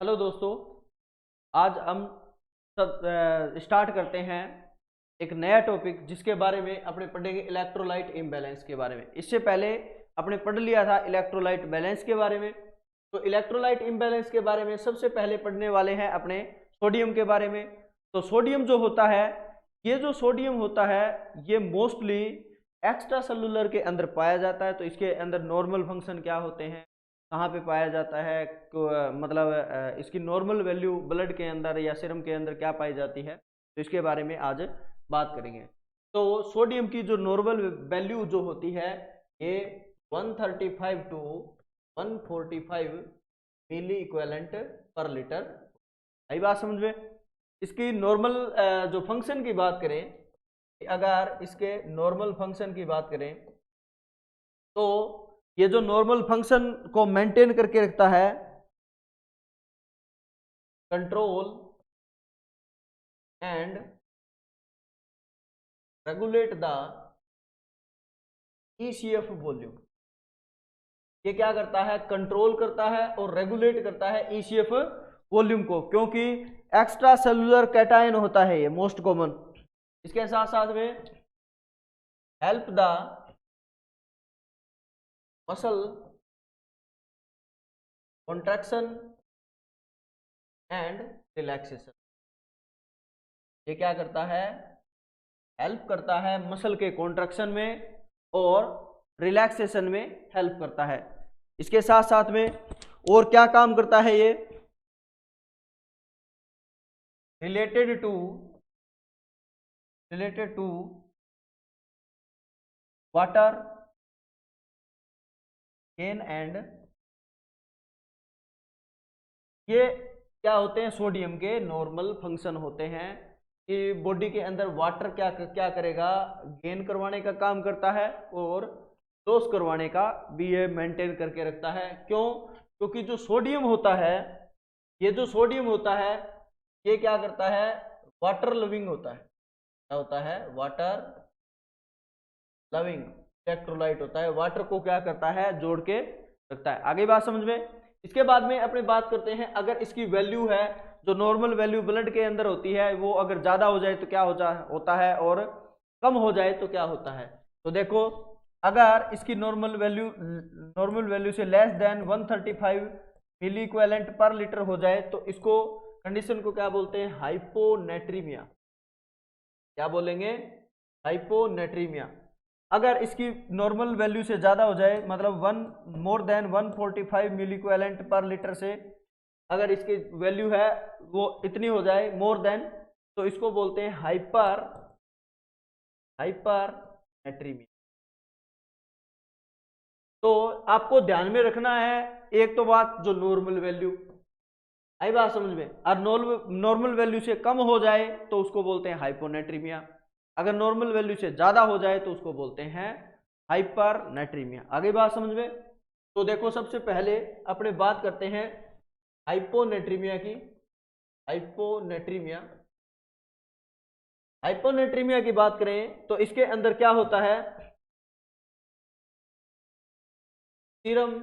Hello दोस्तों, आज हम स्टार्ट करते हैं एक नया टॉपिक जिसके बारे में अपने पढ़ेंगे इलेक्ट्रोलाइट इम्बैलेंस के बारे में। इससे पहले अपने पढ़ लिया था इलेक्ट्रोलाइट बैलेंस के बारे में। तो इलेक्ट्रोलाइट इम्बैलेंस के बारे में सबसे पहले पढ़ने वाले हैं अपने सोडियम के बारे में। तो सोडियम जो होता है, ये जो सोडियम होता है ये मोस्टली एक्स्ट्रा सेलुलर के अंदर पाया जाता है। तो इसके अंदर नॉर्मल फंक्शन क्या होते हैं, कहाँ पे पाया जाता है, मतलब इसकी नॉर्मल वैल्यू ब्लड के अंदर या सीरम के अंदर क्या पाई जाती है, तो इसके बारे में आज बात करेंगे। तो सोडियम की जो नॉर्मल वैल्यू जो होती है ये 135 to 145 milliequivalent per litre. आई बात समझ में। इसकी नॉर्मल जो फंक्शन की बात करें, अगर इसके नॉर्मल फंक्शन की बात करें तो ये जो नॉर्मल फंक्शन को मेंटेन करके रखता है, control and regulate the ECF volume. ये क्या करता है, कंट्रोल करता है और रेगुलेट करता है ईसीएफ वॉल्यूम को, क्योंकि एक्स्ट्रा सेलुलर कैटायन होता है ये मोस्ट कॉमन। इसके साथ साथ में help the muscle contraction and relaxation. ये क्या करता है, हेल्प करता है मसल के कॉन्ट्रैक्शन में और रिलैक्सेशन में हेल्प करता है। इसके साथ साथ में और क्या काम करता है ये, related to water gain and, ये क्या होते हैं, सोडियम के नॉर्मल फंक्शन होते हैं कि बॉडी के अंदर वाटर क्या क्या करेगा, गेन करवाने का काम करता है और लॉस करवाने का भी ये मेंटेन करके रखता है। क्यों? क्योंकि जो सोडियम होता है, ये जो सोडियम होता है ये क्या करता है, वाटर लविंग होता है। क्या होता है, वाटर लविंग इलेक्ट्रोलाइट होता है। वाटर को क्या करता है, जोड़ के रखता है। आगे बात समझ में। इसके बाद में अपने बात करते हैं, अगर इसकी वैल्यू है, जो नॉर्मल वैल्यू ब्लड के अंदर होती है, वो अगर ज्यादा हो जाए तो क्या होता है और कम हो जाए तो क्या होता है। तो देखो, अगर इसकी नॉर्मल वैल्यू से less than 135 milliequivalent per litre हो जाए तो इसको कंडीशन को क्या बोलते हैं, हाइपोनेट्रीमिया। क्या बोलेंगे, हाइपोनेट्रीमिया। अगर इसकी नॉर्मल वैल्यू से ज्यादा हो जाए, मतलब मोर than 145 milliequivalent per litre से अगर इसकी वैल्यू है वो इतनी हो जाए, मोर देन, तो इसको बोलते हैं हाइपरनेट्रीमिया। तो आपको ध्यान में रखना है एक तो बात, जो नॉर्मल वैल्यू, आई बात समझ में। और नॉर्मल वैल्यू से कम हो जाए तो उसको बोलते हैं हाइपोनेट्रीमिया। अगर नॉर्मल वैल्यू से ज्यादा हो जाए तो उसको बोलते हैं हाइपरनेट्रीमिया। आगे बात समझ में। तो देखो, सबसे पहले अपने बात करते हैं हाइपोनेट्रीमिया की। हाइपोनेट्रीमिया की बात करें तो इसके अंदर क्या होता है, serum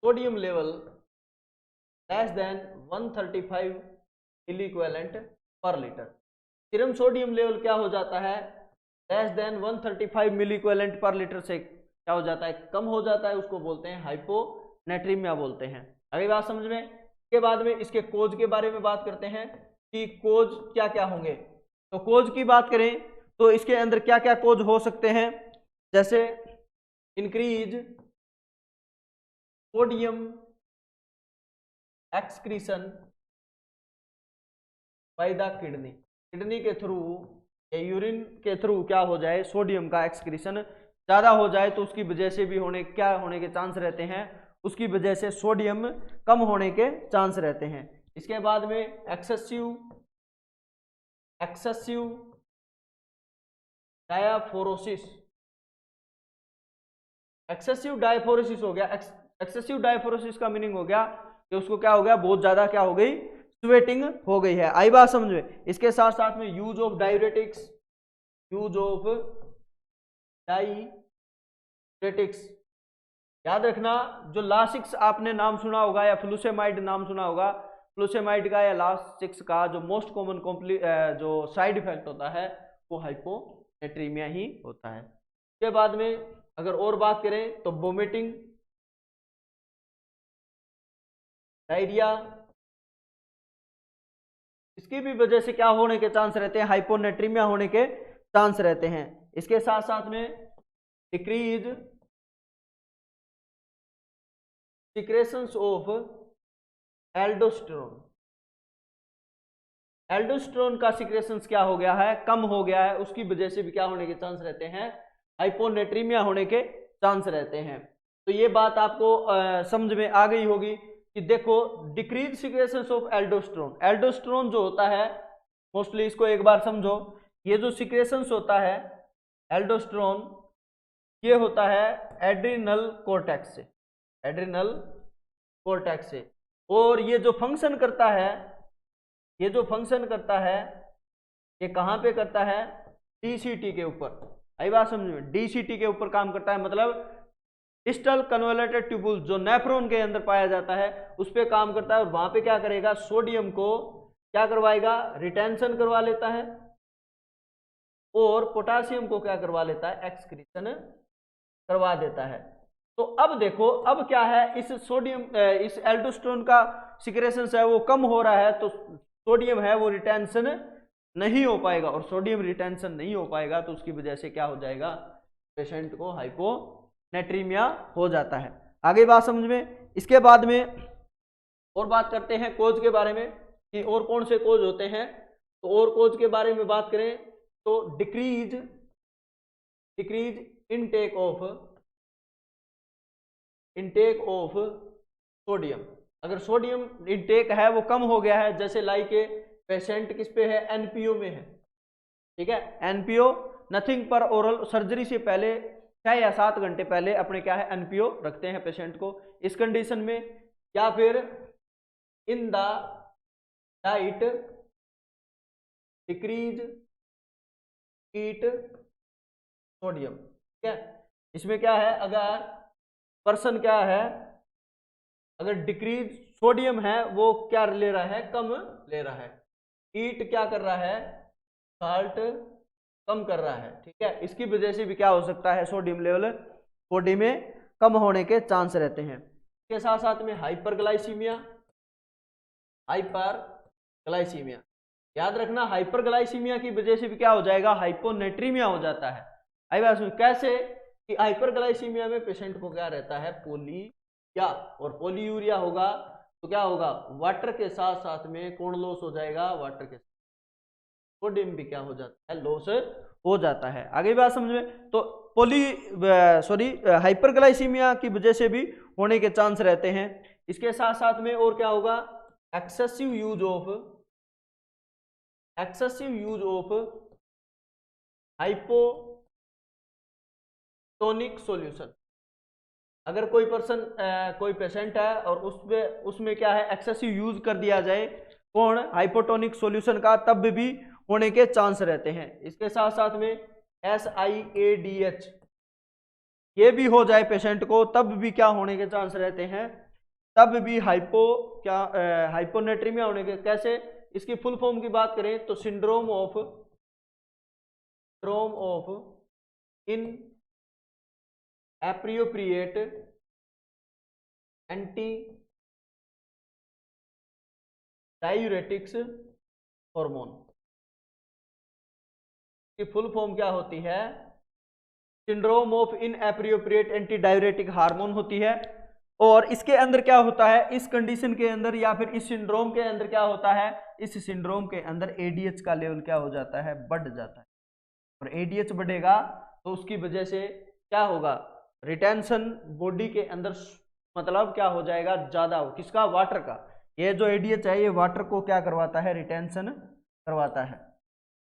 sodium level less than 135 milliequivalent per litre. Serum sodium level क्या हो जाता है, less than 135 milliequivalent per litre से क्या हो जाता है, कम हो जाता है, उसको बोलते हैं हाइपोनेट्रीमिया बोलते हैं। अगली बात समझ में। इसके बाद में इसके कोज के बारे में बात करते हैं कि कोज क्या क्या होंगे। तो कोज की बात करें तो इसके अंदर क्या क्या कोज हो सकते हैं, जैसे increase sodium excretion by the kidney के थ्रू या यूरिन के थ्रू क्या हो जाए, सोडियम का एक्सक्रीशन ज्यादा हो जाए तो उसकी वजह से भी क्या होने के चांस रहते हैं, उसकी वजह से सोडियम कम होने के चांस रहते हैं। इसके बाद में एक्सेसिव डायाफोरोसिस। एक्सेसिव डायफोरोसिस हो गया। एक्सेसिव डायफोरोसिस का मीनिंग हो गया कि उसको क्या हो गया, बहुत ज्यादा क्या हो गई, स्वेटिंग हो गई है। आई बात समझ में। इसके साथ साथ में यूज ऑफ डायरेटिक्स याद रखना, जो लासिक्स आपने नाम सुना होगा या फ्लूसेमाइड नाम सुना होगा, फ्लूसेमाइड का या लासिक्स का जो मोस्ट कॉमन जो साइड इफेक्ट होता है वो हाइपोनेट्रीमिया ही होता है। उसके बाद में अगर और बात करें तो वोमिटिंग, डायरिया, इसकी भी वजह से क्या होने के चांस रहते हैं, हाइपोनेट्रीमिया होने के चांस रहते हैं। इसके साथ साथ में decrease secretions of aldosterone, aldosterone का सिक्रेशंस क्या हो गया है, कम हो गया है, उसकी वजह से भी क्या होने के चांस रहते हैं, हाइपोनेट्रीमिया होने के चांस रहते हैं। तो ये बात आपको समझ में आ गई होगी कि देखो decrease secretions of aldosterone, aldosterone जो होता है मोस्टली, इसको एक बार समझो, ये जो सिक्रेशंस होता है एल्डोस्टेरोन, ये होता है एड्रिनल कोर्टेक्स से, एड्रिनल कोर्टेक्स से, और ये जो फंक्शन करता है, ये जो फंक्शन करता है ये कहाँ पे करता है, डीसीटी के ऊपर। आई बात समझ में, डीसीटी के ऊपर काम करता है, मतलब डिस्टल कन्वोल्यूटेड ट्यूबुल जो नेफ्रॉन के अंदर पाया जाता है उस पर काम करता है, और वहां पे क्या करेगा, सोडियम को क्या करवाएगा, रिटेंशन करवा लेता है, और पोटासियम को क्या करवा लेता है, एक्सक्रीशन करवा देता है। तो अब देखो, अब क्या है, इस सोडियम इस एल्डोस्टेरोन का सिक्रेशन है वो कम हो रहा है, तो सोडियम है वो रिटेंशन नहीं हो पाएगा, और सोडियम रिटेंशन नहीं हो पाएगा तो उसकी वजह से क्या हो जाएगा, पेशेंट को हाइपोनेट्रीमिया हो जाता है। आगे बात समझ में। इसके बाद में और बात करते हैं कोज के बारे में कि और कौन से कोज होते हैं। तो और कोज के बारे में बात करें तो डिक्रीज इनटेक ऑफ सोडियम, अगर सोडियम इनटेक है वो कम हो गया है, जैसे लाइक पेशेंट किस पे है, एनपीओ में है, ठीक है, एनपीओ नथिंग पर ओरल, सर्जरी से पहले 6 या 7 घंटे पहले अपने क्या है एनपीओ रखते हैं पेशेंट को, इस कंडीशन में, या फिर in the diet decrease eat sodium, ठीक है। इसमें क्या है, अगर पर्सन क्या है, अगर डिक्रीज सोडियम है वो क्या ले रहा है, कम ले रहा है, ईट क्या कर रहा है, साल्ट कम कर रहा है, ठीक है, इसकी वजह से भी क्या हो सकता है, सोडियम लेवल बॉडी में कम होने के चांस रहते हैं। इसके साथ साथ में हाइपरग्लाइसीमिया, हाइपरग्लाइसीमिया याद रखना, हाइपरग्लाइसीमिया की वजह से भी क्या हो जाएगा, हाइपोनेट्रीमिया हो जाता है। आई बात कैसे कि हाइपरग्लाइसीमिया में पेशेंट को क्या रहता है, पोलिया, और पोलीयूरिया होगा तो क्या होगा, वाटर के साथ साथ में कौन लॉस हो जाएगा, वाटर के सोडियम भी क्या हो जाता है, लॉस हो जाता है। आगे बात समझ में। तो हाइपरग्लाइसीमिया की वजह से भी होने के चांस रहते हैं। इसके साथ साथ में और क्या होगा, excessive use of hypotonic solution, अगर कोई पर्सन कोई पेशेंट है और उसमें क्या है, एक्सेसिव यूज कर दिया जाए कौन, हाइपोटोनिक सॉल्यूशन का, तब भी होने के चांस रहते हैं। इसके साथ साथ में SIADH ये भी हो जाए पेशेंट को, तब भी क्या होने के चांस रहते हैं, तब भी हाइपोनेट्रीमिया होने के। कैसे, इसकी फुल फॉर्म की बात करें तो syndrome of in appropriate anti diuretics hormone, की फुल फॉर्म क्या होती है, syndrome of inappropriate anti diuretic hormone होती है। और इसके अंदर क्या होता है, इस कंडीशन के अंदर या फिर इस सिंड्रोम के अंदर क्या होता है, इस सिंड्रोम के अंदर ADH का लेवल क्या हो जाता है, बढ़ जाता है, और ADH बढ़ेगा तो उसकी वजह से क्या होगा, रिटेंशन बॉडी के अंदर मतलब क्या हो जाएगा, ज्यादा हो, किसका, वाटर का। ये जो ADH है ये वाटर को क्या करवाता है, रिटेंशन करवाता है,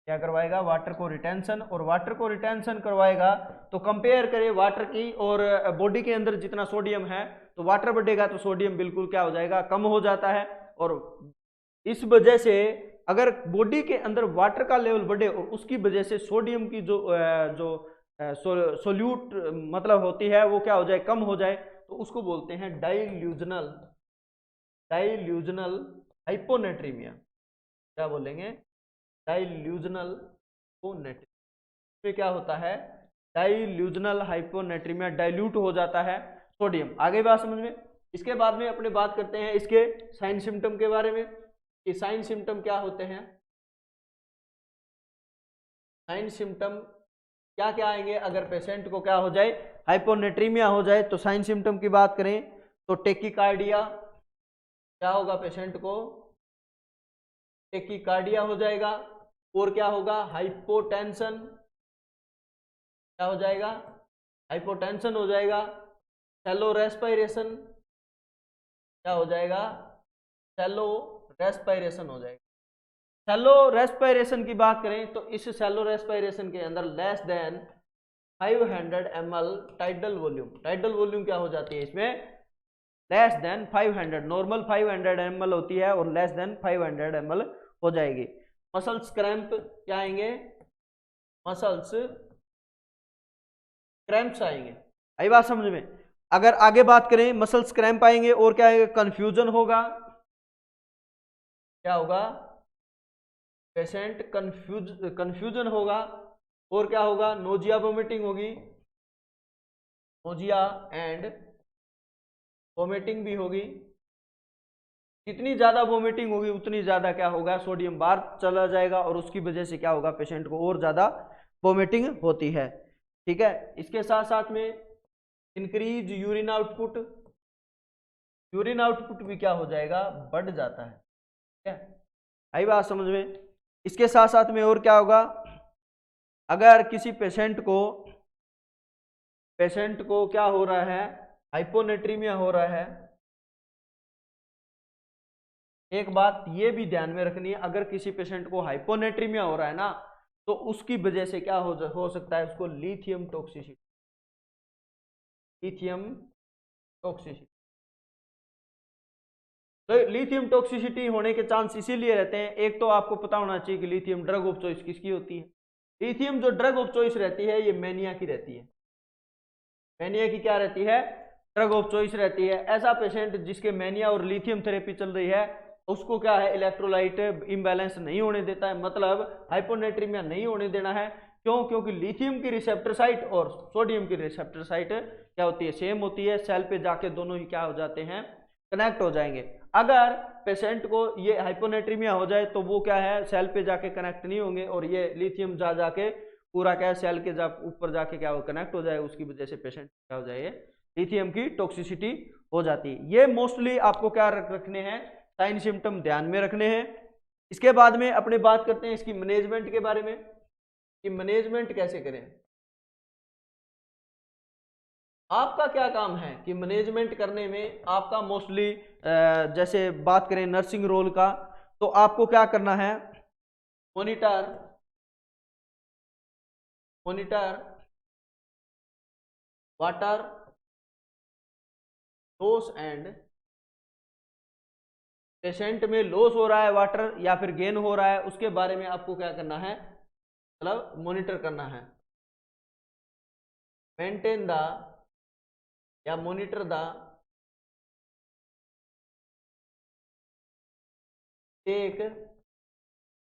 क्या करवाएगा, वाटर को रिटेंशन, और वाटर को रिटेंशन करवाएगा तो कंपेयर करें वाटर की और बॉडी के अंदर जितना सोडियम है, तो वाटर बढ़ेगा तो सोडियम बिल्कुल क्या हो जाएगा, कम हो जाता है। और इस वजह से अगर बॉडी के अंदर वाटर का लेवल बढ़े और उसकी वजह से सोडियम की जो सोल्यूट मतलब होती है वो क्या हो जाए, कम हो जाए, तो उसको बोलते हैं डाइल्यूजनल हाइपोनेट्रीमिया। क्या बोलेंगे? डाइल्यूजनल हाइपोनेट्रीमिया। क्या होता है? डाइल्यूजनल हाइपोनेट्रीमिया, डाइल्यूट हो जाता है सोडियम। आगे बात समझ में। इसके बाद में अपने बात करते हैं इसके साइन सिम्टम के बारे में कि साइन सिम्टम क्या होते हैं। साइन सिम्टम क्या क्या आएंगे अगर पेशेंट को क्या हो जाए, हाइपोनेट्रीमिया हो जाए। तो साइन सिम्टम की बात करें तो टेकिकार्डिया, क्या होगा पेशेंट को? टेकिकार्डिया हो जाएगा। और क्या होगा? हाइपोटेंशन, क्या हो जाएगा? हाइपोटेंशन हो जाएगा। शैलो रेस्पिरेशन, क्या हो जाएगा? शैलो रेस्पिरेशन हो जाएगा। शैलो रेस्पिरेशन की बात करें तो इस शैलो रेस्पिरेशन के अंदर less than 500 ml tidal volume क्या हो जाती है इसमें? Less than 500। नॉर्मल 500 ml होती है और लेस देन 500 ml हो जाएगी। मसल्स क्रैम्प क्या आएंगे? मसल्स क्रैम्प्स आएंगे। आई बात समझ में? अगर आगे बात करें मसल्स क्रैम्प आएंगे और क्या आएगा? कंफ्यूजन होगा। क्या होगा? पेशेंट कंफ्यूजन होगा। और क्या होगा? नोजिया वोमिटिंग होगी। नोजिया एंड वोमिटिंग भी होगी। जितनी ज्यादा वोमिटिंग होगी उतनी ज्यादा क्या होगा? सोडियम बाहर चला जाएगा और उसकी वजह से क्या होगा? पेशेंट को और ज्यादा वोमिटिंग होती है। ठीक है। इसके साथ साथ में increase urine output, urine output भी क्या हो जाएगा? बढ़ जाता है। ठीक है, आई बात समझ में? इसके साथ साथ में और क्या होगा? अगर किसी पेशेंट को क्या हो रहा है? हाइपोनेट्रीमिया हो रहा है। एक बात ये भी ध्यान में रखनी है, अगर किसी पेशेंट को हाइपोनेट्रीमिया हो रहा है ना, तो उसकी वजह से क्या हो सकता है? उसको लिथियम टॉक्सिसिटी, तो लिथियम टॉक्सिसिटी होने के चांस इसीलिए रहते हैं। एक तो आपको पता होना चाहिए कि लिथियम ड्रग ऑफ चॉइस किसकी होती है। लिथियम जो ड्रग ऑफ चॉइस रहती है ये मैनिया की रहती है। मैनिया की क्या रहती है? ड्रग ऑफ चॉइस रहती है। ऐसा पेशेंट जिसके मैनिया और लिथियम थेरेपी चल रही है उसको क्या है? इलेक्ट्रोलाइट इम्बैलेंस नहीं होने देता है, मतलब हाइपोनेट्रीमिया नहीं होने देना है। क्यों? क्योंकि लिथियम की रिसेप्टर साइट और सोडियम की रिसेप्टर साइट क्या होती है? सेम होती है। सेल पे जाके दोनों ही क्या हो जाते हैं? कनेक्ट हो जाएंगे। अगर पेशेंट को ये हाइपोनेट्रीमिया हो जाए तो वो क्या है? सेल पे जाके कनेक्ट नहीं होंगे और ये लिथियम जाके पूरा क्या है? सेल के ऊपर जाके क्या हो? कनेक्ट हो जाए। उसकी वजह से पेशेंट क्या हो जाए? लिथियम की टॉक्सिसिटी हो जाती है। ये मोस्टली आपको क्या रखने हैं? साइन सिम्टम ध्यान में रखने हैं। इसके बाद में अपने बात करते हैं इसकी मैनेजमेंट के बारे में कि मैनेजमेंट कैसे करें। आपका क्या काम है कि मैनेजमेंट करने में आपका मोस्टली जैसे बात करें नर्सिंग रोल का, तो आपको क्या करना है? Monitor water loss and, patient में लॉस हो रहा है वाटर या फिर गेन हो रहा है उसके बारे में आपको क्या करना है? मतलब मॉनिटर करना है। मेंटेन द या monitor the take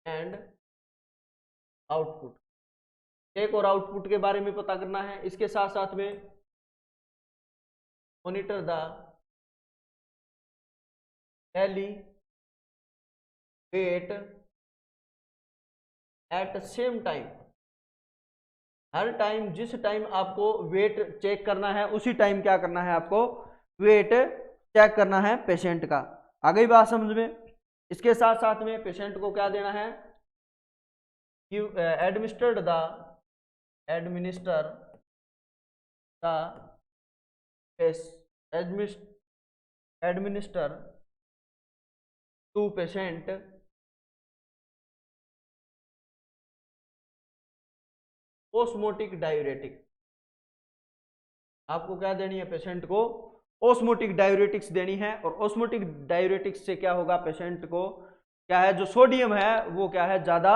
and output, take और आउटपुट के बारे में पता करना है। इसके साथ साथ में monitor the daily weight at same time, हर टाइम जिस टाइम आपको वेट चेक करना है उसी टाइम क्या करना है? आपको वेट चेक करना है पेशेंट का। आ गई बात समझ में? इसके साथ साथ में पेशेंट को क्या देना है? Administer to patient osmotic diuretic. आपको क्या देनी है पेशेंट को? ओस्मोटिक डायूरेटिक्स देनी है। और ओस्मोटिक डायूरेटिक्स से क्या होगा? पेशेंट को क्या है? जो सोडियम है वो क्या है? ज्यादा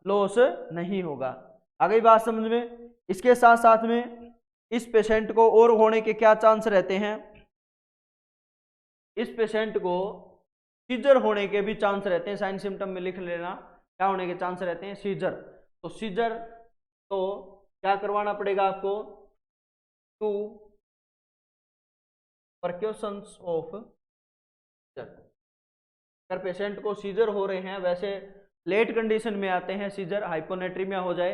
लॉस नहीं होगा। आ गई बात समझ में? इसके साथ साथ में इस पेशेंट को और होने के क्या चांस रहते हैं? इस पेशेंट को सीजर होने के भी चांस रहते हैं। साइन सिम्टम में लिख लेना क्या होने के चांस रहते हैं, सीजर। तो सीजर तो क्या करवाना पड़ेगा आपको, 2 परक्यूशंस ऑफ सीजर। अगर पेशेंट को सीजर हो रहे हैं, वैसे लेट कंडीशन में आते हैं सीजर, हाइपोनेट्रीमिया हो जाए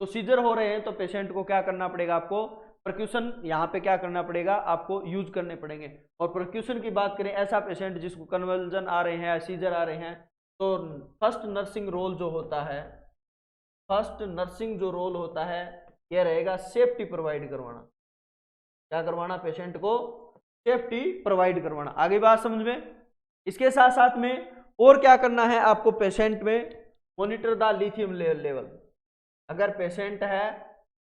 तो सीजर हो रहे हैं तो पेशेंट को क्या करना पड़ेगा, आपको परक्यूशन यहाँ पे क्या करना पड़ेगा, आपको यूज करने पड़ेंगे। और परक्यूशन की बात करें, ऐसा पेशेंट जिसको कन्वल्जन आ रहे हैं, सीजर आ रहे हैं, तो फर्स्ट नर्सिंग रोल जो होता है, फर्स्ट नर्सिंग जो रोल होता है यह रहेगा सेफ्टी प्रोवाइड करवाना। क्या करवाना, पेशेंट को सेफ्टी प्रोवाइड करवाना। आगे बात समझ में। इसके साथ साथ में और क्या करना है आपको, पेशेंट में मॉनिटर द लिथियम लेवल। अगर पेशेंट है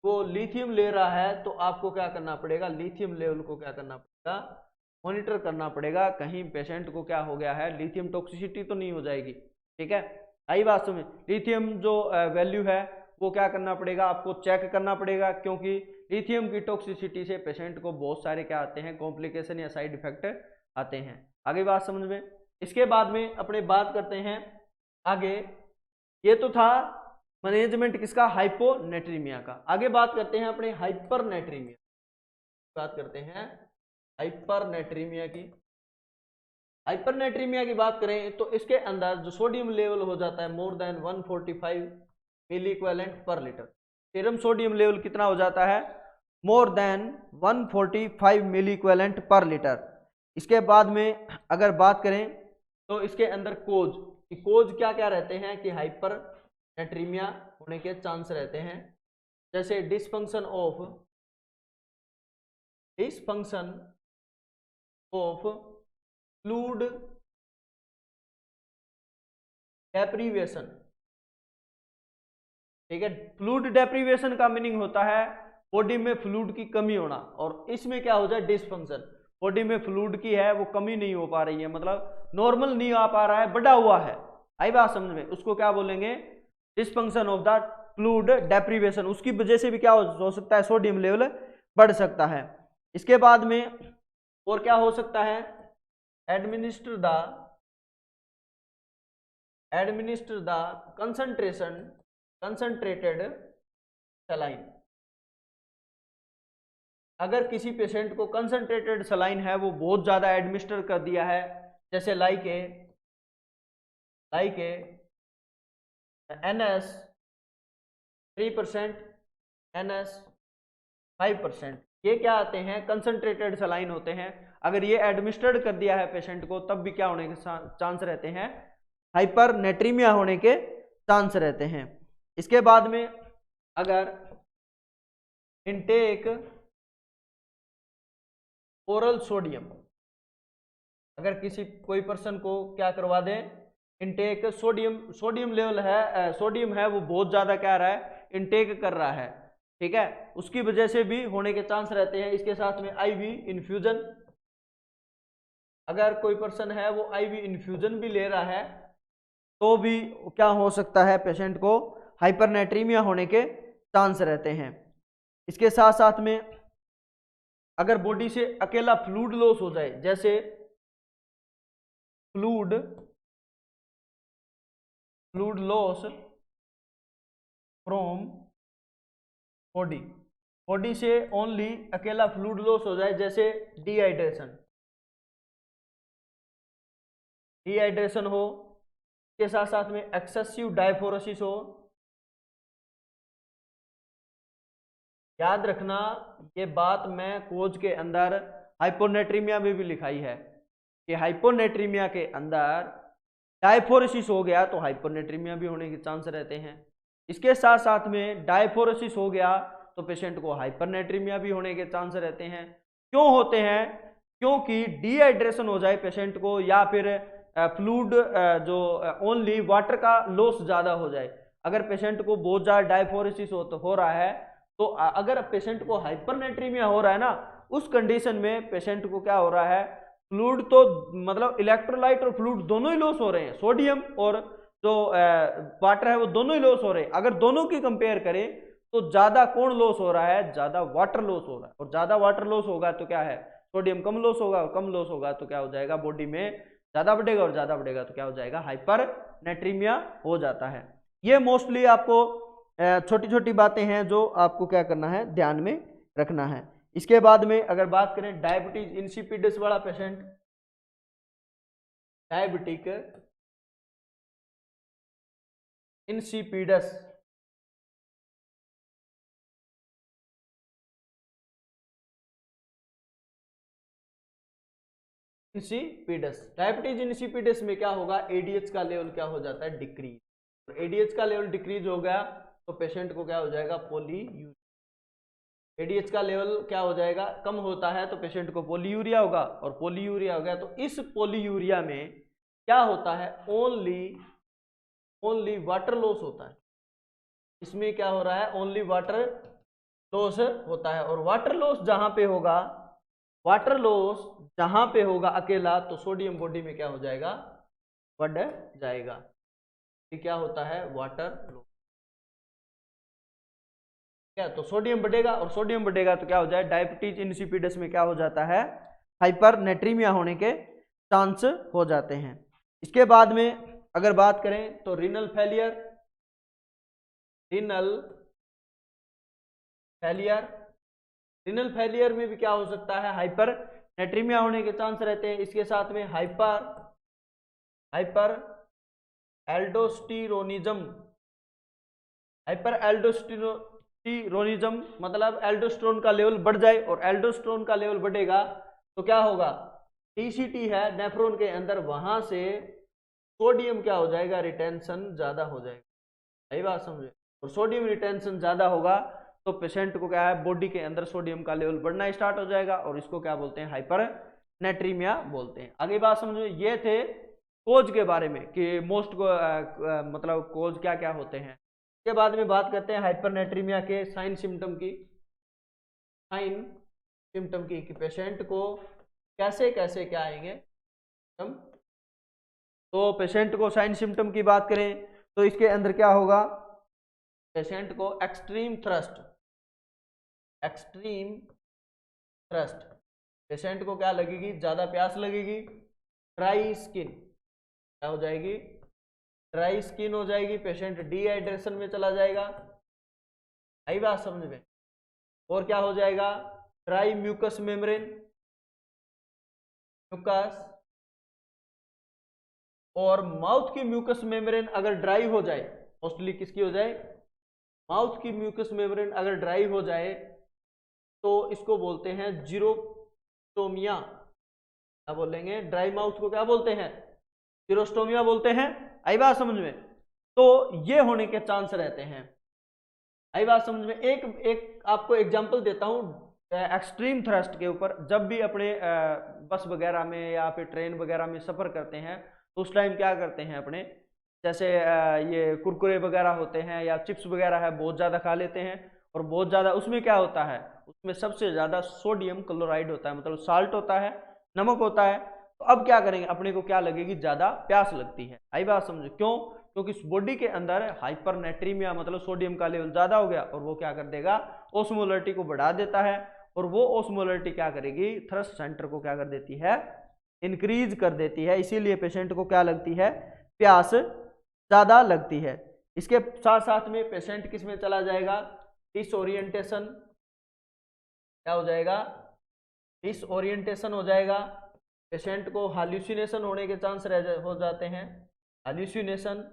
वो लिथियम ले रहा है तो आपको क्या करना पड़ेगा, लिथियम लेवल को क्या करना पड़ेगा, मॉनिटर करना पड़ेगा। कहीं पेशेंट को क्या हो गया है, लिथियम टॉक्सिसिटी तो नहीं हो जाएगी। ठीक है, आई बात समझ। लिथियम जो वैल्यू है वो क्या करना पड़ेगा, आपको चेक करना पड़ेगा, क्योंकि लिथियम की टॉक्सिसिटी से पेशेंट को बहुत सारे क्या आते हैं, कॉम्प्लिकेशन या साइड इफेक्ट आते हैं। आगे बात समझ में। इसके बाद में अपने बात करते हैं आगे, ये तो था मैनेजमेंट किसका, हाइपोनेट्रीमिया का। आगे बात करते हैं अपने हाइपरनेट्रीमिया, बात करते हैं हाइपरनेट्रीमिया की। हाइपरनेट्रीमिया की बात करें तो इसके अंदर जो सोडियम लेवल हो जाता है more than 145 milliequivalent per litre. Serum sodium level कितना हो जाता है, more than 145 milliequivalent per litre. इसके बाद में अगर बात करें तो इसके अंदर कोज क्या क्या रहते हैं कि हाइपरनेट्रीमिया होने के चांस रहते हैं, जैसे डिसफंक्शन ऑफ फ्लूइड डेप्रीवेशन। ठीक है, फ्लूइड डेप्रीवेशन का मीनिंग होता है बॉडी में फ्लूइड की कमी होना, और इसमें क्या हो जाए, डिसफंक्शन, बॉडी में फ्लूइड की है वो कमी नहीं हो पा रही है, मतलब नॉर्मल नहीं आ पा रहा है, बढ़ा हुआ है। आई बात समझ में, उसको क्या बोलेंगे, dysfunction of the fluid deprivation. उसकी वजह से भी क्या हो सकता है, सोडियम लेवल बढ़ सकता है। इसके बाद में और क्या हो सकता है, एडमिनिस्टर द कंसंट्रेटेड सलाइन। अगर किसी पेशेंट को कंसंट्रेटेड सलाइन है वो बहुत ज्यादा एडमिनिस्टर कर दिया है, जैसे लाइक NS 3%, NS 5%, ये क्या आते हैं, कंसंट्रेटेड सलाइन होते हैं। अगर ये एडमिनिस्टर्ड कर दिया है पेशेंट को, तब भी क्या होने के चांस रहते हैं, हाइपरनेट्रीमिया होने के चांस रहते हैं। इसके बाद में अगर इनटेक ओरल सोडियम, अगर कोई पर्सन को क्या करवा दे, इनटेक सोडियम लेवल है, सोडियम है वो बहुत ज्यादा क्या रहा है, इनटेक कर रहा है, ठीक है, उसकी वजह से भी होने के चांस रहते हैं। इसके साथ में IV इन्फ्यूजन, अगर कोई पर्सन है वो IV इन्फ्यूजन भी ले रहा है तो भी क्या हो सकता है, पेशेंट को हाइपरनेट्रीमिया होने के चांस रहते हैं। इसके साथ साथ में अगर बॉडी से अकेला फ्लूइड लॉस हो जाए, जैसे फ्लूइड लॉस फ्रॉम बॉडी से ओनली अकेला फ्लूइड लॉस हो जाए, जैसे डिहाइड्रेशन हो, के साथ साथ में एक्सेसिव डायफोरेसिस हो। याद रखना ये बात मैं कोज के अंदर हाइपोनेट्रीमिया में भी लिखाई है कि हाइपोनेट्रीमिया के अंदर डायफोरेसिस हो गया तो हाइपोनेट्रीमिया भी होने के चांस रहते हैं। इसके साथ साथ में डायफोरेसिस हो गया तो पेशेंट को हाइपरनेट्रीमिया भी होने के चांस रहते हैं। क्यों होते हैं, क्योंकि डिहाइड्रेशन हो जाए पेशेंट को, या फिर फ्लूइड जो ओनली वाटर का लॉस ज़्यादा हो जाए। अगर पेशेंट को बहुत ज़्यादा डायफोरेसिस हो रहा है, तो अगर पेशेंट को हाइपरनेट्रीमिया हो रहा है ना, उस कंडीशन में पेशेंट को क्या हो रहा है, फ्लूइड तो मतलब इलेक्ट्रोलाइट और फ्लूइड दोनों ही लॉस हो रहे हैं, सोडियम और जो वाटर है वो दोनों ही लॉस हो रहे हैं। अगर दोनों की कंपेयर करें तो ज्यादा कौन लॉस हो रहा है, ज्यादा वाटर लॉस हो रहा है, और ज्यादा वाटर लॉस होगा तो क्या है, सोडियम कम लॉस होगा, और कम लॉस होगा तो क्या हो जाएगा, बॉडी में ज्यादा बढ़ेगा, और ज्यादा बढ़ेगा तो क्या हो जाएगा, हाइपर नेट्रीमिया हो जाता है। ये मोस्टली आपको छोटी छोटी बातें हैं जो आपको क्या करना है, ध्यान में रखना है। इसके बाद में अगर बात करें डायबिटीज इंसिपिडस वाला patient, diabetic insipidus, insipidus, diabetes insipidus में क्या होगा, एडीएच का लेवल क्या हो जाता है, डिक्रीज। तो एडीएच का लेवल डिक्रीज हो गया तो पेशेंट को क्या हो जाएगा, पोलीयूरिया। एडीएच का लेवल क्या हो जाएगा, कम होता है तो पेशेंट को पोलीयूरिया होगा, और पोलीयूरिया हो गया तो इस पोलीयूरिया में क्या होता है, ओनली वाटर लॉस होता है। इसमें क्या हो रहा है, ओनली वाटर लॉस होता है, और वाटर लॉस जहां पे होगा, वाटर लॉस जहां पे होगा अकेला, तो सोडियम बॉडी में क्या हो जाएगा, बढ़ जाएगा। ये क्या होता है, वाटर लॉस। क्या, तो सोडियम बढ़ेगा, और सोडियम बढ़ेगा तो क्या हो जाए, डायबिटीज इंसिपिडस में क्या हो जाता है, हाइपर नेट्रीमिया होने के चांस हो जाते हैं। इसके बाद में अगर बात करें तो renal failure, renal failure, renal failure में भी क्या हो सकता है, हाइपर नेट्रीमिया होने के चांस रहते हैं। इसके साथ में हाइपर एल्डोस्टिरोनिज्म, हाइपर एल्डोस्टिरोनिज्म मतलब एल्डोस्टेरोन का लेवल बढ़ जाए, और एल्डोस्टेरोन का लेवल बढ़ेगा तो क्या होगा, टीसीटी है नेफ्रॉन के अंदर, वहां से सोडियम क्या हो जाएगा, रिटेंशन ज्यादा हो जाएगा। सही बात समझे, और सोडियम रिटेंशन ज्यादा होगा तो पेशेंट को क्या है, बॉडी के अंदर सोडियम का लेवल बढ़ना स्टार्ट हो जाएगा, और इसको क्या बोलते हैं, हाइपर नेट्रीमिया बोलते हैं। आगे बात समझो, ये थे कोज के बारे में कि मोस्ट को मतलब कोज क्या क्या होते हैं। के बाद में बात करते हैं हाइपरनेट्रीमिया के साइन सिम्टम की, साइन सिम्टम की, कि पेशेंट को कैसे कैसे क्या आएंगे। तो पेशेंट को साइन सिम्टम की बात करें तो इसके अंदर क्या होगा, पेशेंट को extreme thrust, extreme thrust, patient को क्या लगेगी, ज्यादा प्यास लगेगी। ड्राई स्किन क्या हो जाएगी, ड्राई स्किन हो जाएगी, पेशेंट डिहाइड्रेशन में चला जाएगा। आई बात समझ में। और क्या हो जाएगा, ड्राई म्यूकस मेम्ब्रेन, म्यूकस, और माउथ की म्यूकस मेम्ब्रेन अगर ड्राई हो जाए, मोस्टली किसकी हो जाए, माउथ की म्यूकस मेम्ब्रेन अगर ड्राई हो जाए तो इसको बोलते हैं जीरोस्टोमिया। क्या बोलेंगे, ड्राई माउथ को क्या बोलते हैं, जीरोस्टोमिया बोलते हैं। आई बात समझ में। तो ये होने के चांस रहते हैं। आई बात समझ में। एक आपको एग्जांपल देता हूं एक्सट्रीम थ्रस्ट के ऊपर। जब भी अपने बस वगैरह में या फिर ट्रेन वगैरह में सफर करते हैं तो उस टाइम क्या करते हैं अपने, जैसे ये कुरकुरे वगैरह होते हैं या चिप्स वगैरह है, बहुत ज़्यादा खा लेते हैं, और बहुत ज़्यादा उसमें क्या होता है, उसमें सबसे ज़्यादा सोडियम क्लोराइड होता है, मतलब साल्ट होता है, नमक होता है। तो अब क्या करेंगे, अपने को क्या लगेगी, ज़्यादा प्यास लगती है। आई बात समझो, क्यों, क्योंकि इस बॉडी के अंदर हाइपरनेट्रीमिया मतलब सोडियम का लेवल ज़्यादा हो गया, और वो क्या कर देगा, ओस्मोलरिटी को बढ़ा देता है, और वो ओस्मोलरिटी क्या करेगी, थ्रस्ट सेंटर को क्या कर देती है, इंक्रीज कर देती है। इसीलिए पेशेंट को क्या लगती है, प्यास ज़्यादा लगती है। इसके साथ साथ में पेशेंट किस में चला जाएगा, डिसओरिएंटेशन, क्या हो जाएगा, डिसओरिएंटेशन हो जाएगा। पेशेंट को हाल्यूसिनेशन होने के चांस हो जाते हैं, हाल्यूसिनेशन,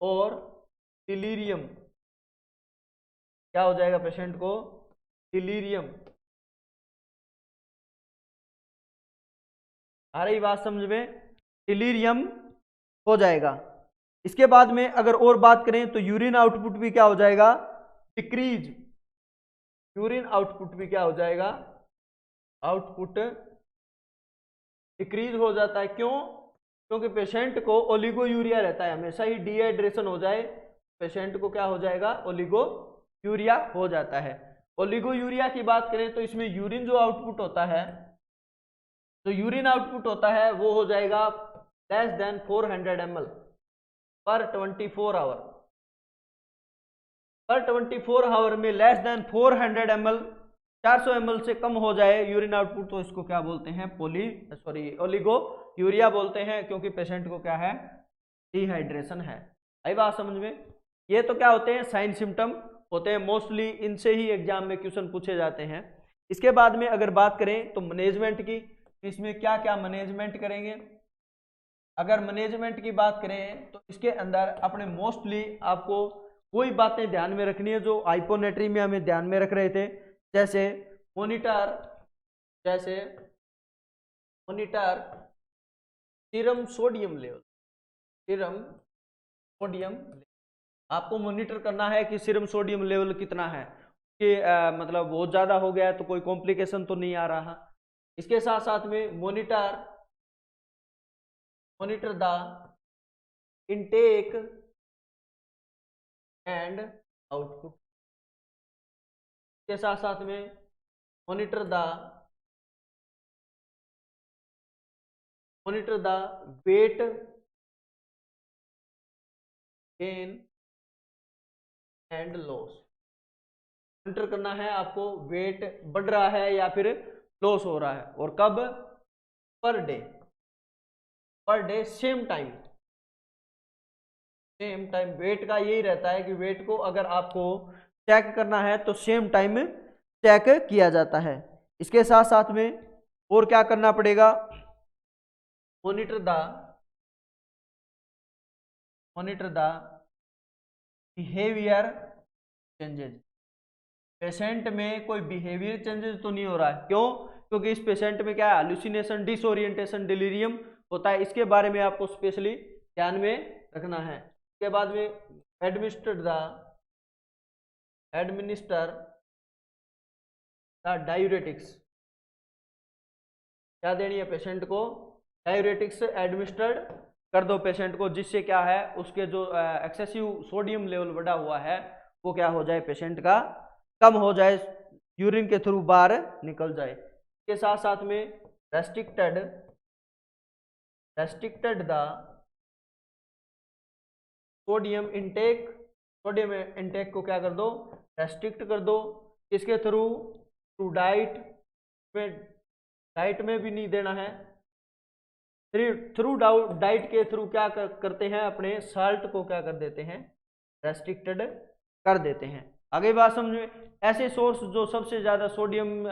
और डिलीरियम, क्या हो जाएगा पेशेंट को, डिलीरियम। आ रही बात समझ में, डिलीरियम हो जाएगा। इसके बाद में अगर और बात करें तो यूरिन आउटपुट भी क्या हो जाएगा, डिक्रीज, यूरिन आउटपुट भी क्या हो जाएगा, आउटपुट डिक्रीज हो जाता है। क्यों, क्योंकि पेशेंट को ओलिगोयूरिया रहता है, हमेशा ही डिहाइड्रेशन हो जाए पेशेंट को क्या हो जाएगा, ओलिगोयूरिया हो जाता है। ओलिगोयूरिया की बात करें तो इसमें यूरिन जो आउटपुट होता है, तो यूरिन आउटपुट होता है वो हो जाएगा लेस देन 400 ml पर 24 आवर, पर 24 आवर में लेस देन 400 ml 400 ml से कम हो जाए यूरिन आउटपुट तो इसको क्या बोलते हैं, ओलिगो यूरिया बोलते हैं, क्योंकि पेशेंट को क्या है, डिहाइड्रेशन है। आई बात समझ में। ये तो क्या होते हैं, साइन सिम्टम होते हैं, मोस्टली इनसे ही एग्जाम में क्वेश्चन पूछे जाते हैं। इसके बाद में अगर बात करें तो मैनेजमेंट की, इसमें क्या क्या मैनेजमेंट करेंगे। अगर मैनेजमेंट की बात करें तो इसके अंदर अपने मोस्टली आपको कोई बातें ध्यान में रखनी है जो हाइपोनेट्रीमिया में ध्यान में रख रहे थे, जैसे मॉनिटर सीरम सोडियम लेवल, आपको मॉनिटर करना है कि सीरम सोडियम लेवल कितना है, कि मतलब बहुत ज़्यादा हो गया है तो कोई कॉम्प्लिकेशन तो नहीं आ रहा। इसके साथ साथ में monitor the intake and output, के साथ साथ में monitor the weight gain and loss. Monitor करना है आपको, वेट बढ़ रहा है या फिर लॉस हो रहा है, और कब, per day same time wait का यही रहता है कि वेट को अगर आपको चेक करना है तो सेम टाइम में चेक किया जाता है। इसके साथ साथ में और क्या करना पड़ेगा, monitor the behaviour changes. Patient में कोई बिहेवियर चेंजेस तो नहीं हो रहा है, क्यों, क्योंकि इस पेशेंट में क्या है, हालुसिनेशन, डिसोरिएंटेशन, डिलीरियम होता है। इसके बारे में आपको स्पेशली ध्यान में रखना है। इसके बाद में एडमिनिस्टर द डायूरेटिक्स, क्या देनी है पेशेंट को, डायूरेटिक्स एडमिनिस्टर्ड कर दो पेशेंट को, जिससे क्या है उसके जो एक्सेसिव सोडियम लेवल बढ़ा हुआ है वो क्या हो जाए, पेशेंट का कम हो जाए, यूरिन के थ्रू बाहर निकल जाए। इसके साथ साथ में रेस्ट्रिक्टेड द सोडियम इंटेक को क्या कर दो, रेस्ट्रिक्ट कर दो। इसके थ्रू डाइट में भी नहीं देना है, थ्रू डाइट के थ्रू क्या करते हैं, अपने साल्ट को क्या कर देते हैं, रेस्ट्रिक्टेड कर देते हैं। आगे बात समझ में। ऐसे सोर्स जो सबसे ज्यादा सोडियम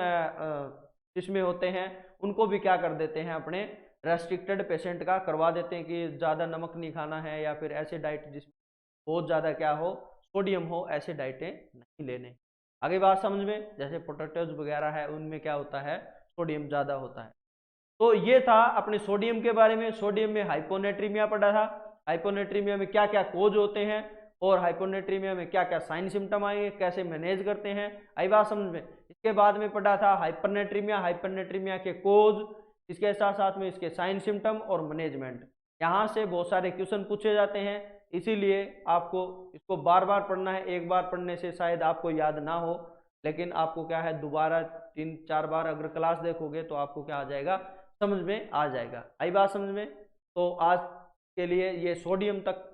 इसमें होते हैं उनको भी क्या कर देते हैं, अपने रेस्ट्रिक्टेड पेशेंट का करवा देते हैं कि ज़्यादा नमक नहीं खाना है, या फिर ऐसे डाइट जिसमें बहुत ज़्यादा क्या हो, सोडियम हो, ऐसे डाइटें नहीं लेने। आगे बात समझ में। जैसे पोटैटोज वगैरह है उनमें क्या होता है, सोडियम ज़्यादा होता है। तो ये था अपने सोडियम के बारे में। सोडियम में हाइपोनेट्रीमिया पढ़ा था, हाइपोनेट्रीमिया में क्या क्या कोज होते हैं, और हाइपोनेट्रीमिया में क्या क्या साइन सिम्टम आएंगे, कैसे मैनेज करते हैं, आई बात समझ में। इसके बाद में पढ़ा था हाइपरनेट्रीमिया के कोज, इसके साथ साथ में इसके साइन सिम्टम और मैनेजमेंट। यहाँ से बहुत सारे क्वेश्चन पूछे जाते हैं, इसीलिए आपको इसको बार बार पढ़ना है। एक बार पढ़ने से शायद आपको याद ना हो, लेकिन आपको क्या है, दोबारा 3-4 बार अगर क्लास देखोगे तो आपको क्या आ जाएगा, समझ में आ जाएगा। आई बात समझ में। तो आज के लिए ये सोडियम तक